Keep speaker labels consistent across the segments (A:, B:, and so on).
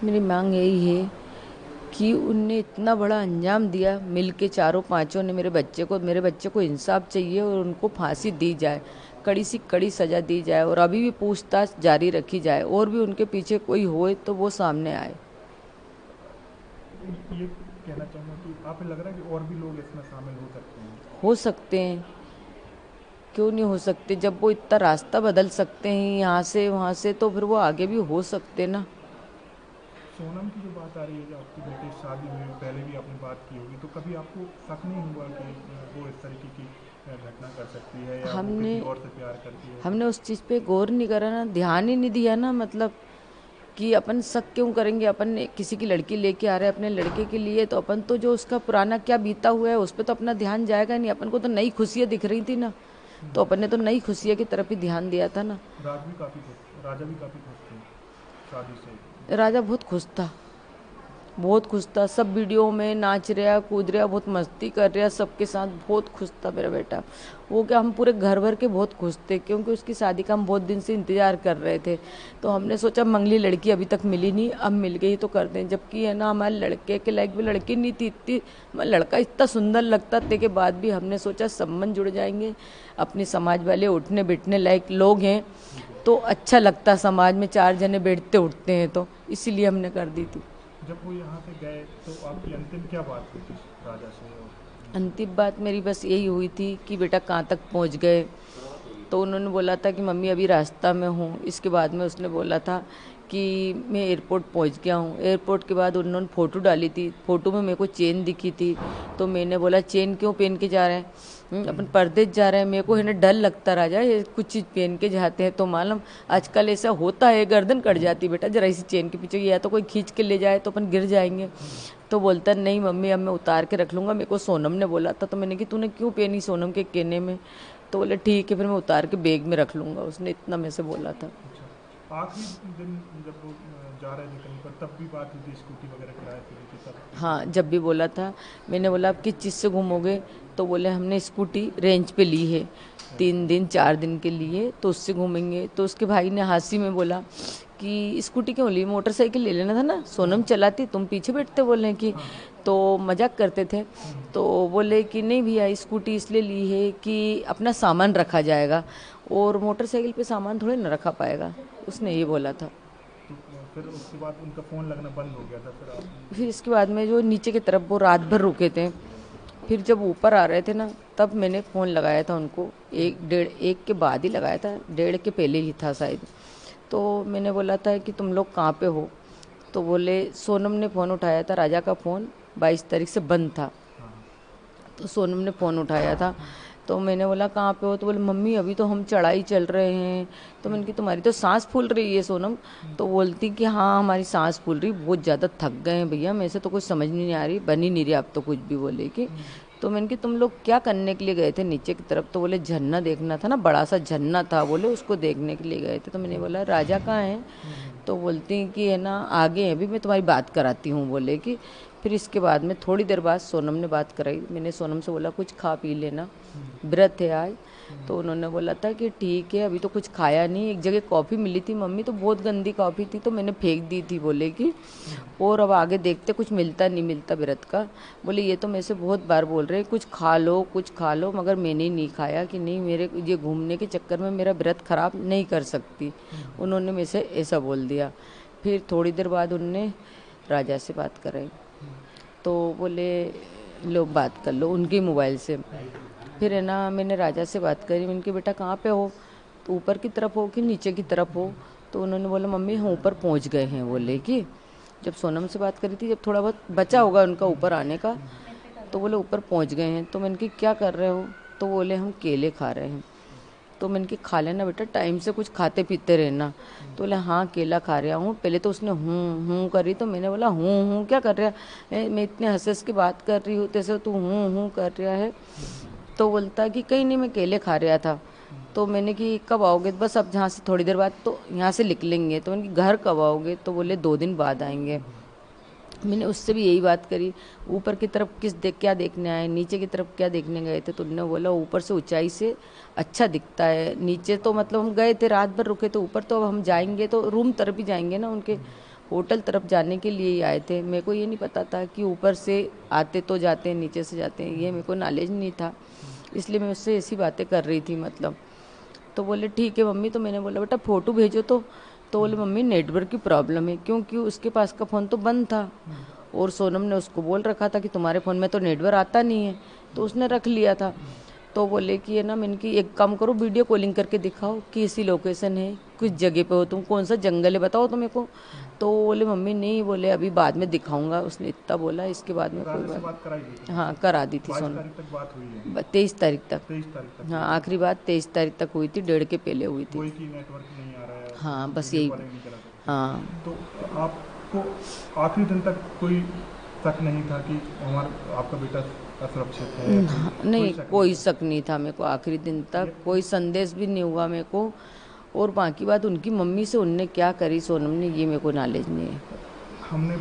A: मेरी मांग यही है कि उनने इतना बड़ा अंजाम दिया, मिल के चारों पांचों ने मेरे बच्चे को इंसाफ चाहिए और उनको फांसी दी जाए, कड़ी सी कड़ी सजा दी जाए और अभी भी पूछताछ जारी रखी जाए और भी उनके पीछे कोई होए तो वो सामने आए।
B: ये कहना चाहूँगा कि आपको लग रहा है कि और भी लोग इसमें शामिल हो सकते हैं?
A: हो सकते हैं, क्यों नहीं हो सकते? जब वो इतना रास्ता बदल सकते हैं यहाँ से वहाँ से, तो फिर वो आगे भी हो सकते ना।
B: सोनम की जो बात आ रही है, जो आपकी बेटी की शादी में पहले भी आपने बात की होगी, तो कभी आपको शक नहीं हुआ कि वो इस तरीके की घटना कर सकती है या वो
A: हमने
B: किसी और से प्यार करती है? तो
A: हमने उस चीज़ पे गौर नहीं करा ना, ध्यान ही नहीं दिया ना। मतलब कि अपन शक क्यों करेंगे? अपन ने किसी की लड़की लेके आ रहे हैं अपने लड़के के लिए, तो अपन तो जो उसका पुराना क्या बीता हुआ है उस पर तो अपना ध्यान जाएगा नहीं। अपन को तो नई खुशियाँ दिख रही थी ना, तो अपन ने तो नई खुशियाँ की तरफ ही ध्यान दिया था ना।
B: राजा भी काफ़ी खुश थे शादी से।
A: राजा बहुत खुश था, बहुत खुश था। सब वीडियो में नाच रहा कूद रहा, बहुत मस्ती कर रहा सबके साथ, बहुत खुश था मेरा बेटा। वो क्या, हम पूरे घर भर के बहुत खुश थे क्योंकि उसकी शादी का हम बहुत दिन से इंतजार कर रहे थे। तो हमने सोचा मंगली लड़की अभी तक मिली नहीं, अब मिल गई तो कर दें। जबकि है ना, हमारे लड़के के लायक भी लड़की नहीं थी इतनी, लड़का इतना सुंदर लगता थे के बाद भी हमने सोचा संबंध जुड़ जाएंगे, अपने समाज वाले उठने बैठने लायक लोग हैं तो अच्छा लगता, समाज में चार जने बैठते उठते हैं, तो इसीलिए हमने कर दी थी।
B: जब वो यहाँ से गए तो आपकी अंतिम क्या बात हुई थी राजा से और उनसे?
A: अंतिम बात मेरी बस यही हुई थी कि बेटा कहाँ तक पहुँच गए। तो उन्होंने बोला था कि मम्मी अभी रास्ता में हूँ। इसके बाद में उसने बोला था कि मैं एयरपोर्ट पहुँच गया हूँ। एयरपोर्ट के बाद उन्होंने फ़ोटो डाली थी, फ़ोटो में मेरे को चेन दिखी थी। तो मैंने बोला चेन क्यों पहन के जा रहे हैं? अपन परदेश जा रहे हैं, मेरे को है ना डर लगता राजा, ये कुछ चीज़ पहन के जाते हैं तो मालूम आजकल ऐसा होता है, गर्दन कट जाती बेटा जरा इसी चेन के पीछे, या तो कोई खींच के ले जाए तो अपन गिर जाएंगे। तो बोलता नहीं मम्मी अब मैं उतार के रख लूँगा, मेरे को सोनम ने बोला था। तो मैंने कि तूने क्यों पहनी सोनम के कहने में? तो बोले ठीक है फिर मैं उतार के बैग में रख लूँगा, उसने इतना मेरे से बोला था।
B: अच्छा, आखिरी दिन जब वो जा रहे थे कहीं पर, तब भी बात हुई थी स्कूटी वगैरह किराए पे ली थी तब भी
A: हाँ,
B: कोई?
A: जब भी बोला था। मैंने बोला आप किस चीज़ से घूमोगे? तो बोले हमने स्कूटी रेंज पे ली है,
B: अच्छा।
A: 3 दिन 4 दिन के लिए, तो उससे घूमेंगे। तो उसके भाई ने हंसी में बोला कि स्कूटी क्यों ली, मोटरसाइकिल ले लेना था ना, सोनम चलाती तुम पीछे बैठते, बोले कि।
B: हाँ।
A: तो मजाक करते थे। तो बोले कि नहीं भैया स्कूटी इसलिए ली है कि अपना सामान रखा जाएगा और मोटरसाइकिल पे सामान थोड़े ना रखा पाएगा, उसने ये बोला था।
B: तो फिर उसके बाद उनका फ़ोन लगना बंद हो गया था, फिर आप?
A: फिर इसके बाद में जो नीचे की तरफ वो रात भर रुके थे, फिर जब ऊपर आ रहे थे ना तब मैंने फ़ोन लगाया था उनको, एक के बाद ही लगाया था, डेढ़ के पहले ही था शायद। तो मैंने बोला था कि तुम लोग कहाँ पे हो? तो बोले सोनम ने फ़ोन उठाया था, राजा का फ़ोन 22 तारीख से बंद था।
B: हाँ।
A: तो सोनम ने फ़ोन उठाया था। तो मैंने बोला कहाँ पे हो? तो बोले मम्मी अभी तो हम चढ़ाई चल रहे हैं। तो मैंने कहा तुम्हारी तो सांस फूल रही है सोनम। तो बोलती कि हाँ हमारी सांस फूल रही, बहुत ज़्यादा थक गए हैं भैया, मेरे से तो कुछ समझ नहीं आ रही, बन ही नहीं रही आप तो कुछ भी, बोले कि। तो मैंने कि तुम लोग क्या करने के लिए गए थे नीचे की तरफ? तो बोले झरना देखना था ना, बड़ा सा झरना था, बोले उसको देखने के लिए गए थे। तो मैंने बोला राजा कहाँ है? तो बोलती हैं कि है ना आगे है, अभी मैं तुम्हारी बात कराती हूँ, बोले कि। फिर इसके बाद में थोड़ी देर बाद सोनम ने बात कराई। मैंने सोनम से बोला कुछ खा पी लेना, व्रत है आज। तो उन्होंने बोला था कि ठीक है अभी तो कुछ खाया नहीं, एक जगह कॉफ़ी मिली थी मम्मी, तो बहुत गंदी कॉफ़ी थी तो मैंने फेंक दी थी, बोले कि। और अब आगे देखते कुछ मिलता नहीं मिलता व्रत का। बोले ये तो मेरे से बहुत बार बोल रहे हैं कुछ खा लो कुछ खा लो, मगर मैंने नहीं खाया कि नहीं मेरे ये घूमने के चक्कर में मेरा व्रत खराब नहीं कर सकती। उन्होंने मेरे से ऐसा बोल दिया। फिर थोड़ी देर बाद उनने राजा से बात कराई। तो बोले लो बात कर लो उनके मोबाइल से। फिर है ना मैंने राजा से बात करी, मैंने कहा बेटा कहाँ पे हो? तो ऊपर की तरफ हो कि नीचे की तरफ हो? तो उन्होंने बोला मम्मी हम ऊपर पहुँच गए हैं, बोले कि। जब सोनम से बात करी थी, जब थोड़ा बहुत बचा होगा उनका ऊपर आने का, तो बोले ऊपर पहुँच गए हैं। तो मैंने कहा क्या कर रहे हो? तो बोले हम केले खा रहे हैं। तो मैंने कि खा लेना बेटा, टाइम से कुछ खाते पीते रहना। तो बोले हाँ केला खा रहा हूँ। पहले तो उसने हूँ करी, तो मैंने बोला हूँ क्या कर रहा है? मैं इतने हंस हंस की बात कर रही हूँ तैसे तू हूँ कर रहा है। तो बोलता कि कहीं नहीं मैं केले खा रहा था। तो मैंने कि कब आओगे? बस अब जहाँ से थोड़ी देर बाद तो यहाँ से निकलेंगे। तो मैंने कि घर कब आओगे? तो बोले 2 दिन बाद आएंगे। मैंने उससे भी यही बात करी, ऊपर की तरफ क्या देखने आए, नीचे की तरफ क्या देखने गए थे? तो उन्होंने बोला ऊपर से ऊंचाई से अच्छा दिखता है, नीचे तो मतलब हम गए थे रात भर रुके, तो ऊपर तो अब हम जाएंगे तो रूम तरफ ही जाएंगे ना उनके। होटल तरफ जाने के लिए ही आए थे। मेरे को ये नहीं पता था कि ऊपर से आते तो जाते हैं, नीचे से जाते हैं, ये मेरे को नॉलेज नहीं था, इसलिए मैं उससे ऐसी बातें कर रही थी मतलब। तो बोले ठीक है मम्मी। तो मैंने बोला बेटा फ़ोटो भेजो। तो बोले मम्मी नेटवर्क की प्रॉब्लम है, क्योंकि उसके पास का फ़ोन तो बंद था और सोनम ने उसको बोल रखा था कि तुम्हारे फ़ोन में तो नेटवर्क आता नहीं है, तो उसने रख लिया था। तो बोले कि ये ना, मैंने कि एक काम करो वीडियो कॉलिंग करके दिखाओ कि ऐसी लोकेशन है, किस जगह पे हो तुम, कौन सा जंगल है बताओ तो मेरे को। तो बोले मम्मी नहीं, बोले अभी बाद में दिखाऊंगा, उसने इतना बोला। इसके बाद में कोई
B: राजा से
A: बात,
B: बात कराई गई थी?
A: हाँ करा दी थी
B: 22
A: सोनम।
B: तारीख तक बात हुई है?
A: 23 तारीख तक।
B: 23 तारीख तक?
A: हाँ आखिरी बात 23 तारीख तक हुई थी, 1.5 के पहले हुई थी।
B: कोई की नेटवर्क नहीं आ रहा है,
A: हाँ बस
B: वीडियो
A: यही।
B: कॉलिंग नहीं करा सकते?
A: हाँ
B: तो आपको आखिरी दिन तक कोई शक नहीं था कि हमारा आपका बेटा असुरक्षित है?
A: नहीं,
B: शक
A: कोई
B: था?
A: शक नहीं था मेरे को आखिरी दिन तक,
B: ये-
A: कोई संदेश भी नहीं हुआ मेरे को। और बाकी बात उनकी मम्मी से उनने क्या करी सोनम ने, ये मेरे को नॉलेज नहीं है।
B: हम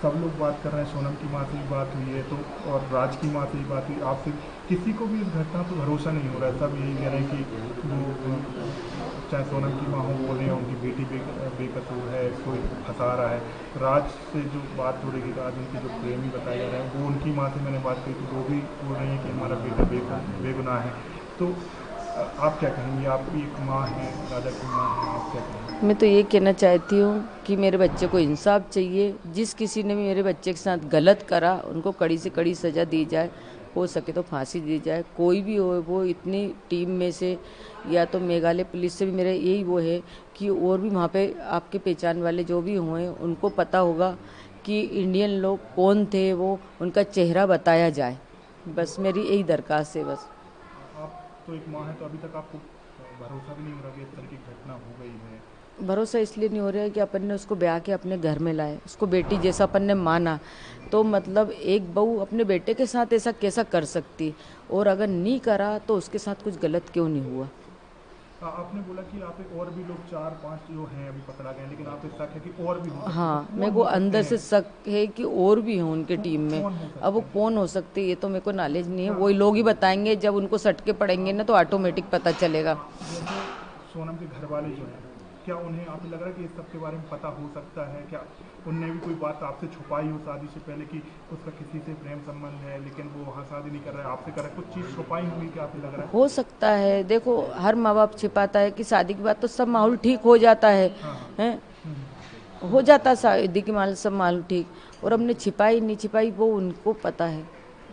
B: सब लोग बात कर रहे हैं, सोनम की माँ से भी बात हुई है तो, और राज की माँ से भी बात हुई, आपसे किसी को भी इस घटना पर भरोसा नहीं हो रहा है। सब यही कह रहे हैं कि वो चाहे सोनम की माँ हो बोल रही है उनकी बेटी बेकसूर है, कोई फंसा रहा है। राज से जो बात हो रही है, आज उनके जो प्रेमी बताए जा रहे हैं, वो उनकी माँ से मैंने बात की तो वो भी बोल रही है कि हमारा बेटा बेगुनाह है। तो आप क्या कहेंगे? आपकी एक माँ है, राजा की माँ है, आप क्या कहेंगे?
A: मैं तो ये कहना चाहती हूँ कि मेरे बच्चे को इंसाफ चाहिए। जिस किसी ने भी मेरे बच्चे के साथ गलत करा उनको कड़ी से कड़ी सज़ा दी जाए, हो सके तो फांसी दी जाए। कोई भी हो, वो इतनी टीम में से या तो मेघालय पुलिस से भी मेरा यही वो है कि और भी वहाँ पे आपके पहचान वाले जो भी हुए उनको पता होगा कि इंडियन लोग कौन थे, वो उनका चेहरा बताया जाए। बस मेरी यही दरख्वास्त है बस।
B: आप तो एक माँ है, तो अभी तक आपको भरोसा भी नहीं हो रहा कि इस तरह की घटना हो गई है?
A: भरोसा इसलिए नहीं हो रहा है कि अपन ने उसको ब्याह के अपने घर में लाए, उसको बेटी जैसा अपन ने माना। तो मतलब एक बहू अपने बेटे के साथ ऐसा कैसा कर सकती, और अगर नहीं करा तो उसके साथ कुछ गलत क्यों नहीं हुआ।
B: आपने बोला कि आप और भी लोग 4-5 जो हैं अभी पकड़ा गए, लेकिन आप शक है कि और भी हो सकते हैं,
A: हाँ
B: तो
A: मेरे
B: कौन
A: को
B: हो सकते
A: अंदर से
B: हैं?
A: शक है कि और भी हों उनके टीम में।
B: कौन हो
A: अब वो
B: सकते हैं?
A: कौन हो सकते हैं ये तो मेरे को नॉलेज नहीं है,
B: हाँ।
A: वही लोग ही बताएंगे। जब उनको सटके पड़ेंगे ना तो ऑटोमेटिक पता चलेगा।
B: जैसे सोनम के घर वाले जो हैं, क्या उन्हें आपको लग रहा है कि इस सब के बारे में पता हो सकता है? क्या उनने भी कोई बात आपसे छुपाई हो शादी से पहले कि उसका किसी से प्रेम संबंध है, लेकिन वो वहाँ शादी नहीं कर रहा है, आपसे कर रहा है, कुछ चीज़ छुपाई होगी? क्या आपको लग रहा है?
A: हो सकता है, देखो हर माँ बाप छिपाता है कि शादी के बाद तो सब माहौल ठीक हो जाता है,
B: हाँ हाँ।
A: हैं
B: हम्म।
A: हो जाता है शादी के माल सब मालूम ठीक। और हमने छिपाई नहीं छिपाई वो उनको पता है,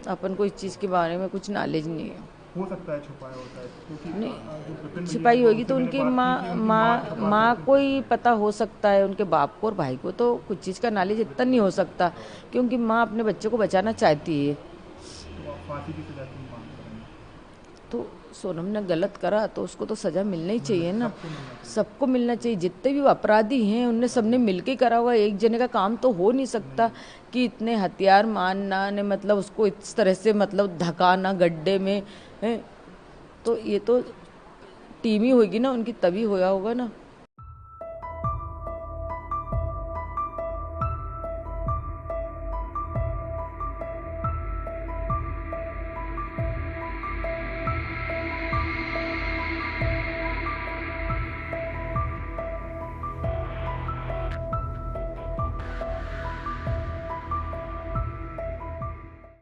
A: अपन को इस चीज़ के बारे में कुछ नॉलेज नहीं है।
B: हो सकता है छुपाया होता है, क्योंकि
A: नहीं,
B: जो विपिन भैया
A: छिपाई
B: हैं,
A: होगी
B: उनसे
A: तो
B: मैंने
A: उनकी
B: बात की
A: माँ
B: थी, उनकी माँ
A: माँ
B: छुपा
A: माँ
B: सकती
A: को
B: थी।
A: ही पता हो सकता है, उनके बाप को और भाई को तो कुछ चीज़ का नॉलेज इतना नहीं हो सकता, क्योंकि माँ अपने बच्चे को बचाना चाहती है।
B: तो आप फांसी की सजा की मांग करेंगे?
A: तो सोनम ने गलत करा तो उसको तो सज़ा मिलना ही चाहिए ना,
B: सबको मिलना चाहिए।
A: सबको मिलना चाहिए। जितने भी अपराधी हैं उनने सबने मिलके करा हुआ, एक जने का काम तो हो नहीं सकता कि इतने हथियार मारना ने मतलब उसको इस तरह से मतलब धकाना गड्ढे में है। तो ये तो टीम ही होगी ना उनकी, तभी होया होगा ना।